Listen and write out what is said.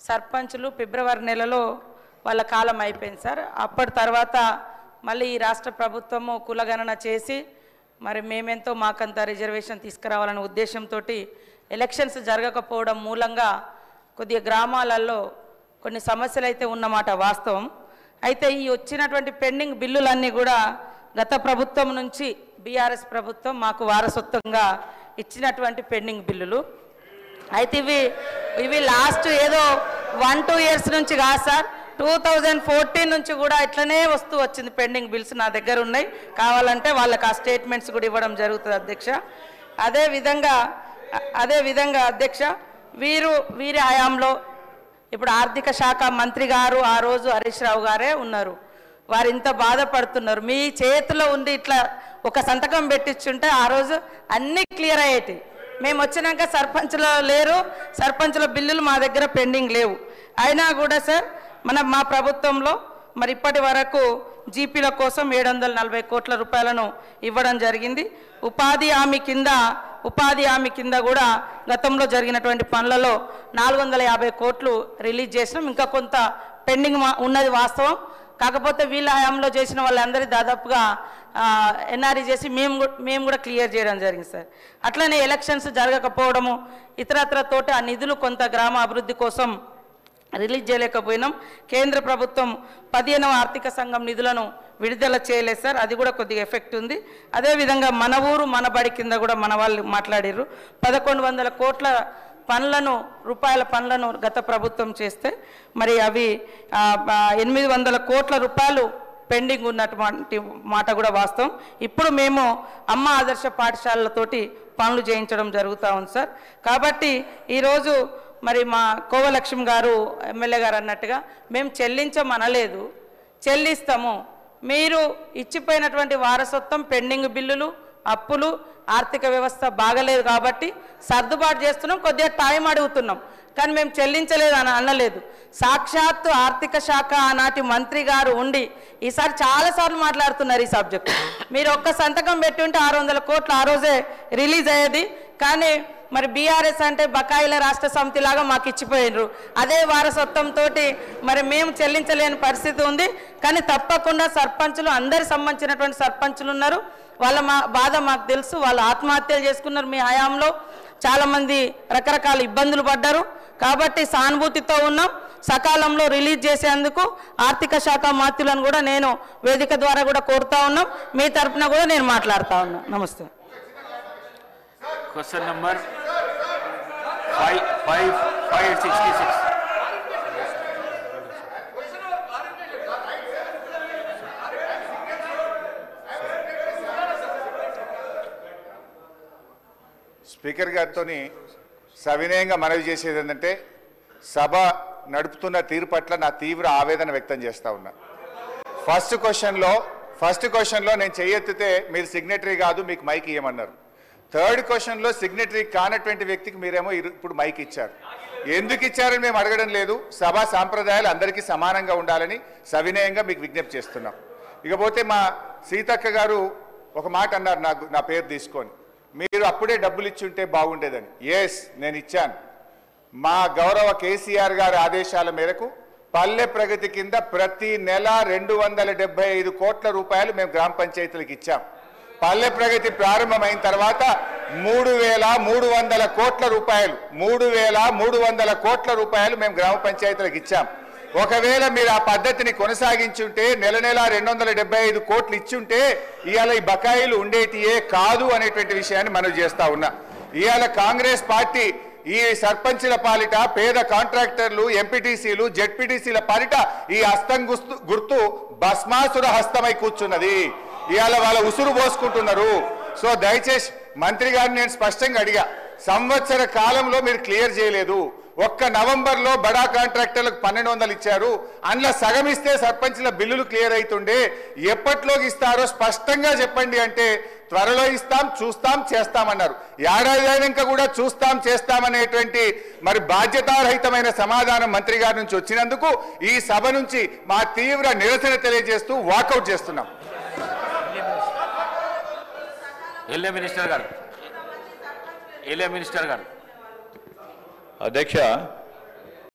సర్పంచులు ఫిబ్రవరి నెలలో వాళ్ళ కాలం అయిపోయింది సార్. అప్పటి తర్వాత మళ్ళీ ఈ రాష్ట్ర ప్రభుత్వము కులగణన చేసి మరి మేమెంతో మాకంత రిజర్వేషన్ తీసుకురావాలనే ఉద్దేశంతో ఎలక్షన్స్ జరగకపోవడం మూలంగా కొద్దిగా గ్రామాలలో కొన్ని సమస్యలు అయితే ఉన్నమాట వాస్తవం. అయితే ఈ వచ్చినటువంటి పెండింగ్ బిల్లులన్నీ కూడా గత ప్రభుత్వం నుంచి బీఆర్ఎస్ ప్రభుత్వం మాకు వారసత్వంగా ఇచ్చినటువంటి పెండింగ్ బిల్లులు. అయితే ఇవి లాస్ట్ ఏదో 1-2 ఇయర్స్ నుంచి కాదు సార్, 2014 నుంచి కూడా ఇట్లనే వస్తూ వచ్చింది. పెండింగ్ బిల్స్ నా దగ్గర ఉన్నాయి, కావాలంటే వాళ్ళకి ఆ స్టేట్మెంట్స్ కూడా ఇవ్వడం జరుగుతుంది అధ్యక్ష. అదేవిధంగా అధ్యక్ష వీరి హయాంలో ఇప్పుడు ఆర్థిక శాఖ మంత్రి గారు ఆ రోజు హరీష్ రావు గారే ఉన్నారు. వారు ఇంత బాధపడుతున్నారు. మీ చేతిలో ఉండి ఇట్లా ఒక సంతకం పెట్టించుంటే ఆ రోజు అన్నీ క్లియర్ అయ్యేటి. మేము వచ్చినాక సర్పంచ్లో లేరు, సర్పంచ్ల బిల్లులు మా దగ్గర పెండింగ్ లేవు. అయినా కూడా సార్ మా ప్రభుత్వంలో మరి ఇప్పటి వరకు జీపీల కోసం 740 కోట్ల రూపాయలను ఇవ్వడం జరిగింది. ఉపాధి హామీ కింద కూడా గతంలో జరిగినటువంటి పనులలో 450 కోట్లు రిలీజ్ చేసినాం. ఇంకా కొంత పెండింగ్ ఉన్నది వాస్తవం. కాకపోతే వీళ్ళ హయాంలో చేసిన వాళ్ళందరి దాదాపుగా ఎన్ఆర్ఈ చేసి మేము కూడా క్లియర్ చేయడం జరిగింది సార్. అట్లనే ఎలక్షన్స్ జరగకపోవడము ఇతరత్రతోటి ఆ నిధులు కొంత గ్రామ అభివృద్ధి కోసం రిలీజ్ చేయలేకపోయినాం. కేంద్ర ప్రభుత్వం 15వ ఆర్థిక సంఘం నిధులను విడుదల చేయలేదు సార్, అది కూడా కొద్దిగా ఎఫెక్ట్ ఉంది. అదేవిధంగా మన ఊరు మన బడి కింద కూడా మన వాళ్ళు మాట్లాడారు. 1100 కోట్ల రూపాయల పనులను గత ప్రభుత్వం చేస్తే మరి అవి 800 కోట్ల రూపాయలు పెండింగ్ ఉన్నటువంటి మాట కూడా వాస్తవం. ఇప్పుడు మేము అమ్మ ఆదర్శ పాఠశాలలతోటి పనులు చేయించడం జరుగుతూ ఉంది సార్. కాబట్టి ఈరోజు మరి మా కోవలక్ష్మి గారు ఎమ్మెల్యే గారు అన్నట్టుగా మేము చెల్లించమనలేదు, చెల్లిస్తాము. మీరు ఇచ్చిపోయినటువంటి వారసత్వం పెండింగ్ బిల్లులు, అప్పులు, ఆర్థిక వ్యవస్థ బాగలేదు కాబట్టి సర్దుబాటు చేస్తున్నాం, కొద్దిగా టైం అడుగుతున్నాం. కానీ మేము చెల్లించలేదు అని అనలేదు. సాక్షాత్తు ఆర్థిక శాఖ ఆనాటి మంత్రి గారు ఉండి ఈసారి చాలాసార్లు మాట్లాడుతున్నారు ఈ సబ్జెక్టు. మీరు ఒక్క సంతకం పెట్టి ఉంటే 600 కోట్లు ఆ రోజే రిలీజ్ అయ్యేది. కానీ మరి బీఆర్ఎస్ అంటే బకాయిల రాష్ట్ర సమితి లాగా మాకు ఇచ్చిపోయినరు. అదే వారసత్వంతో మరి మేము చెల్లించలేని పరిస్థితి ఉంది. కానీ తప్పకుండా సర్పంచులు అందరికి సంబంధించినటువంటి సర్పంచులు ఉన్నారు, వాళ్ళ బాధ మాకు తెలుసు. వాళ్ళు ఆత్మహత్యలు చేసుకున్నారు మీ హయాంలో, చాలామంది రకరకాల ఇబ్బందులు పడ్డారు. కాబట్టి సానుభూతితో ఉన్నాం. సకాలంలో రిలీజ్ చేసేందుకు ఆర్థిక శాఖ మంత్రులను కూడా నేను వేదిక ద్వారా కూడా కోరుతా ఉన్నాం. మీ తరఫున కూడా నేను మాట్లాడుతూ ఉన్నా. నమస్తే. Question number 566. స్పీకర్ గారితో సవినయంగా మనవి చేసేది ఏంటంటే, సభ నడుపుతున్న తీరు పట్ల నా తీవ్ర ఆవేదన వ్యక్తం చేస్తూ ఉన్నా. ఫస్ట్ క్వశ్చన్లో నేను చెయ్యెత్తితే మీరు సిగ్నేటరీ కాదు, మీకు మైక్ ఇవ్వమన్నారు. థర్డ్ క్వశ్చన్లో సిగ్నేటరీ కానటువంటి వ్యక్తికి మీరేమో ఇప్పుడు మైక్ ఇచ్చారు. ఎందుకు ఇచ్చారని మేము అడగడం లేదు. సభా సాంప్రదాయాలు అందరికీ సమానంగా ఉండాలని సవినయంగా మీకు విజ్ఞప్తి చేస్తున్నాం. ఇకపోతే మా సీతక్క గారు ఒక మాట అన్నారు, నా పేరు తీసుకొని, మీరు అప్పుడే డబ్బులు ఇచ్చి ఉంటే బాగుండేదని. ఎస్, నేను ఇచ్చాను. మా గౌరవ కేసీఆర్ గారి ఆదేశాల మేరకు పల్లె ప్రగతి కింద ప్రతి నెల 275 కోట్ల రూపాయలు మేము గ్రామ పంచాయతీలకు ఇచ్చాం. పల్లె ప్రగతి ప్రారంభమైన తర్వాత 3,300 కోట్ల రూపాయలు మేము గ్రామ పంచాయతీలకు ఇచ్చాం. ఒకవేళ మీరు ఆ పద్ధతిని కొనసాగించుంటే నెల 275 కోట్లు ఇచ్చుంటే ఇవాళ ఈ బకాయిలు ఉండేటియే కాదు అనేటువంటి విషయాన్ని మనం చేస్తా ఉన్నా. ఇవాళ కాంగ్రెస్ పార్టీ ఈ సర్పంచుల పాలిట, పేద కాంట్రాక్టర్లు, ఎంపీటీసీలు, జెడ్పీటీసీల పాలిట ఈ హస్తం గుర్తు భస్మాసుర హస్తమై కూర్చున్నది. ఇవాళ వాళ్ళ ఉసురు పోసుకుంటున్నారు. సో దయచేసి మంత్రి గారిని నేను స్పష్టంగా అడిగా, సంవత్సర కాలంలో మీరు క్లియర్ చేయలేదు. ఒక్క నవంబర్లో బడా కాంట్రాక్టర్లకు 1,200 ఇచ్చారు. అందులో సగం ఇస్తే సర్పంచ్ల బిల్లులు క్లియర్ అవుతుండే. ఎప్పట్లోకి ఇస్తారో స్పష్టంగా చెప్పండి అంటే త్వరలో ఇస్తాం, చూస్తాం, చేస్తామన్నారు. ఏడాది అయినాక కూడా చూస్తాం, చేస్తామనేటువంటి మరి బాధ్యతారహితమైన సమాధానం మంత్రి గారి నుంచి వచ్చినందుకు ఈ సభ నుంచి మా తీవ్ర నిరసన తెలియజేస్తూ వాకౌట్ చేస్తున్నాం. మినిస్టర్ గారు అధ్యక్ష,